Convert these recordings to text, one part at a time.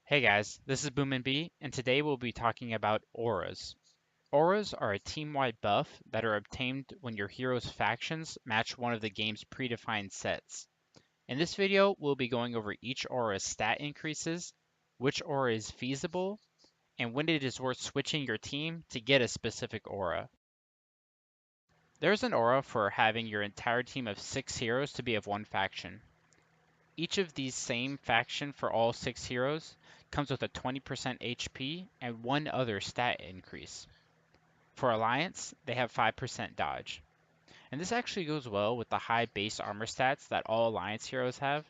Hey guys, this is Boom and B, and today we'll be talking about auras. Auras are a team-wide buff that are obtained when your hero's factions match one of the game's predefined sets. In this video, we'll be going over each aura's stat increases, which aura is feasible, and when it is worth switching your team to get a specific aura. There's an aura for having your entire team of 6 heroes to be of one faction. Each of these same faction for all 6 heroes comes with a 20% HP and one other stat increase. For Alliance, they have 5% dodge. And this actually goes well with the high base armor stats that all Alliance heroes have,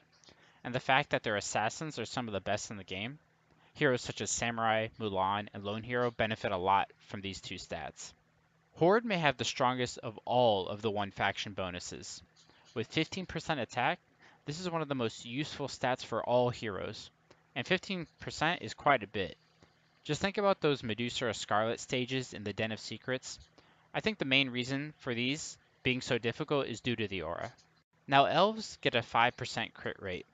and the fact that their assassins are some of the best in the game. Heroes such as Samurai, Mulan, and Lone Hero benefit a lot from these two stats. Horde may have the strongest of all of the one faction bonuses. With 15% attack, this is one of the most useful stats for all heroes, and 15% is quite a bit. Just think about those Medusa or Scarlet stages in the Den of Secrets. I think the main reason for these being so difficult is due to the aura. Now Elves get a 5% crit rate,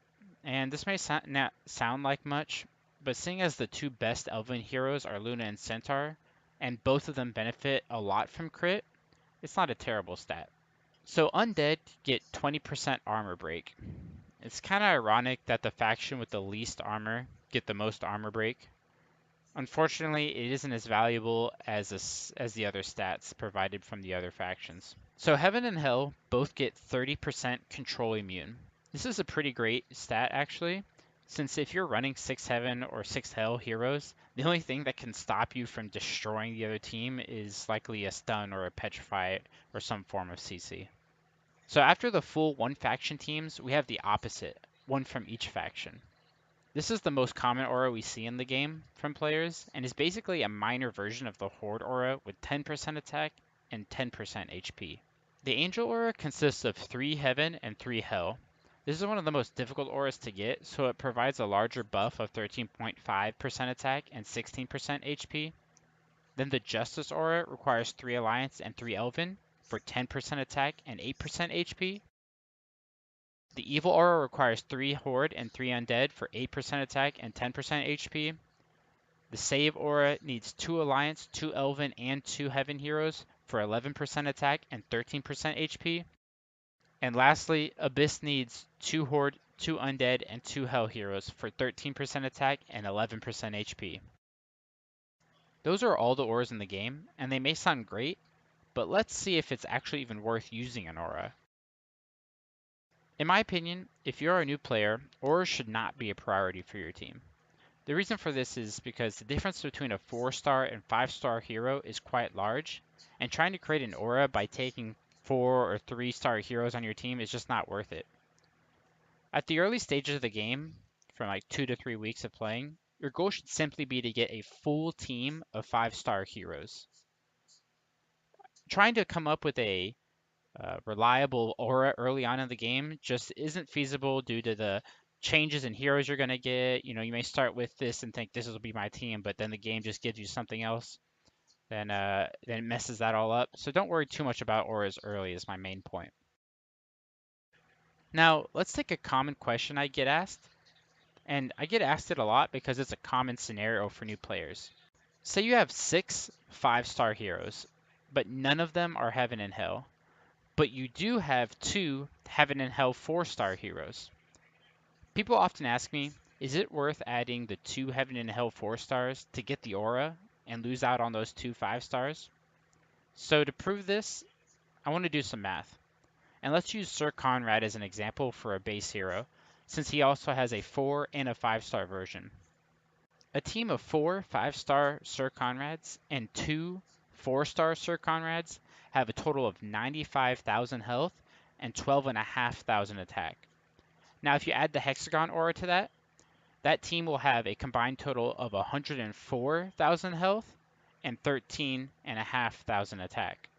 and this may not sound like much, but seeing as the two best Elven heroes are Luna and Centaur, and both of them benefit a lot from crit, it's not a terrible stat. So Undead get 20% armor break. It's kind of ironic that the faction with the least armor get the most armor break. Unfortunately, it isn't as valuable as the other stats provided from the other factions. So Heaven and Hell both get 30% control immune. This is a pretty great stat actually, since if you're running 6 Heaven or 6 Hell heroes, the only thing that can stop you from destroying the other team is likely a stun or a petrify or some form of CC. So after the full one faction teams, we have the opposite, one from each faction. This is the most common aura we see in the game from players, and is basically a minor version of the Horde aura with 10% attack and 10% HP. The Angel aura consists of 3 Heaven and 3 Hell. This is one of the most difficult auras to get, so it provides a larger buff of 13.5% attack and 16% HP. Then the Justice aura requires 3 Alliance and 3 Elven for 10% attack and 8% HP. The Evil aura requires 3 Horde and 3 Undead for 8% attack and 10% HP. The Save aura needs 2 Alliance, 2 Elven, and 2 Heaven heroes for 11% attack and 13% HP. And lastly, Abyss needs 2 Horde, 2 Undead, and 2 Hell heroes for 13% attack and 11% HP. Those are all the auras in the game, and they may sound great, but let's see if it's actually even worth using an aura. In my opinion, if you're a new player, auras should not be a priority for your team. The reason for this is because the difference between a 4-star and 5-star hero is quite large, and trying to create an aura by taking 4 or 3-star heroes on your team is just not worth it. At the early stages of the game, from like 2 to 3 weeks of playing, your goal should simply be to get a full team of 5-star heroes. Trying to come up with a reliable aura early on in the game just isn't feasible due to the changes in heroes you're going to get. You know, you may start with this and think this will be my team, but then the game just gives you something else. Then it messes that all up. So don't worry too much about auras early is my main point. Now, let's take a common question I get asked. And I get asked it a lot because it's a common scenario for new players. Say you have 6 5-star heroes, but none of them are Heaven and Hell. But you do have 2 Heaven and Hell 4-star heroes. People often ask me, is it worth adding the 2 Heaven and Hell 4-stars to get the aura and lose out on those 2 5-stars? So to prove this, I want to do some math. And let's use Sir Conrad as an example for a base hero, since he also has a 4 and a 5-star version. A team of 4 5-star Sir Conrads and 2 4-star Sir Conrads have a total of 95,000 health and 12,500 attack. Now, if you add the Hexagon Aura to that team will have a combined total of 104,000 health and 13,500 attack.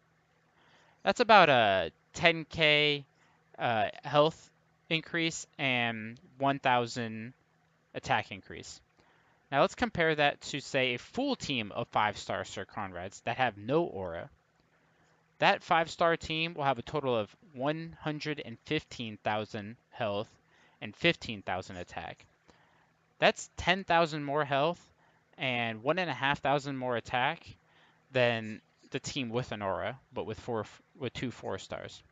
That's about a 10k health increase and 1,000 attack increase. Now let's compare that to, say, a full team of 5-star Sir Conrads that have no aura. That 5-star team will have a total of 115,000 health and 15,000 attack. That's 10,000 more health and 1,500 more attack than the team with an aura, but with two 4-stars.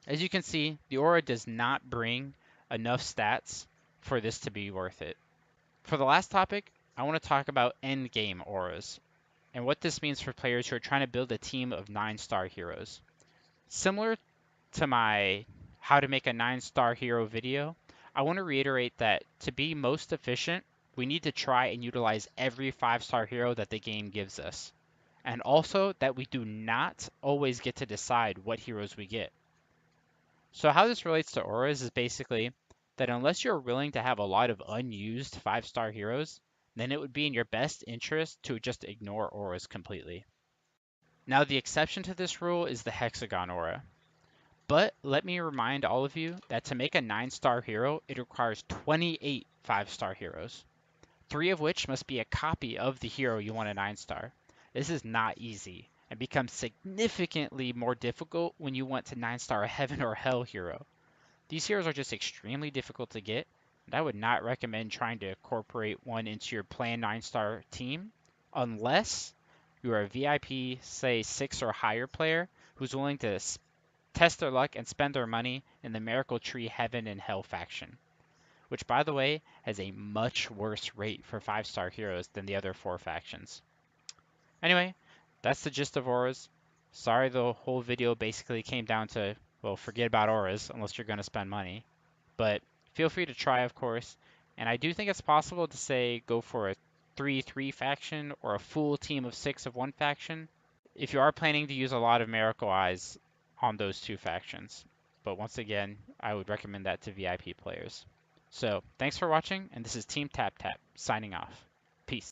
As you can see, the aura does not bring enough stats for this to be worth it. For the last topic, I want to talk about endgame auras and what this means for players who are trying to build a team of 9-star heroes. Similar to my how to make a 9-star hero video, I want to reiterate that to be most efficient, we need to try and utilize every 5-star hero that the game gives us. And also that we do not always get to decide what heroes we get. So how this relates to auras is basically that unless you're willing to have a lot of unused 5-star heroes, then it would be in your best interest to just ignore auras completely. Now the exception to this rule is the Hexagon Aura. But let me remind all of you that to make a 9-star hero, it requires 28 5-star heroes, 3 of which must be a copy of the hero you want a 9-star. This is not easy and becomes significantly more difficult when you want to 9-star a heaven or hell hero. These heroes are just extremely difficult to get, and I would not recommend trying to incorporate one into your planned 9-star team unless you are a VIP, say 6 or higher player who's willing to test their luck and spend their money in the Miracle Tree Heaven and Hell faction, which by the way has a much worse rate for 5-star heroes than the other 4 factions. Anyway, that's the gist of auras. Sorry the whole video basically came down to, well, forget about auras unless you're going to spend money. But feel free to try, of course. And I do think it's possible to say go for a 3-3 faction or a full team of 6 of one faction if you are planning to use a lot of Miracle Eyes on those 2 factions. But once again, I would recommend that to VIP players. So thanks for watching, and this is Team TapTap signing off. Peace.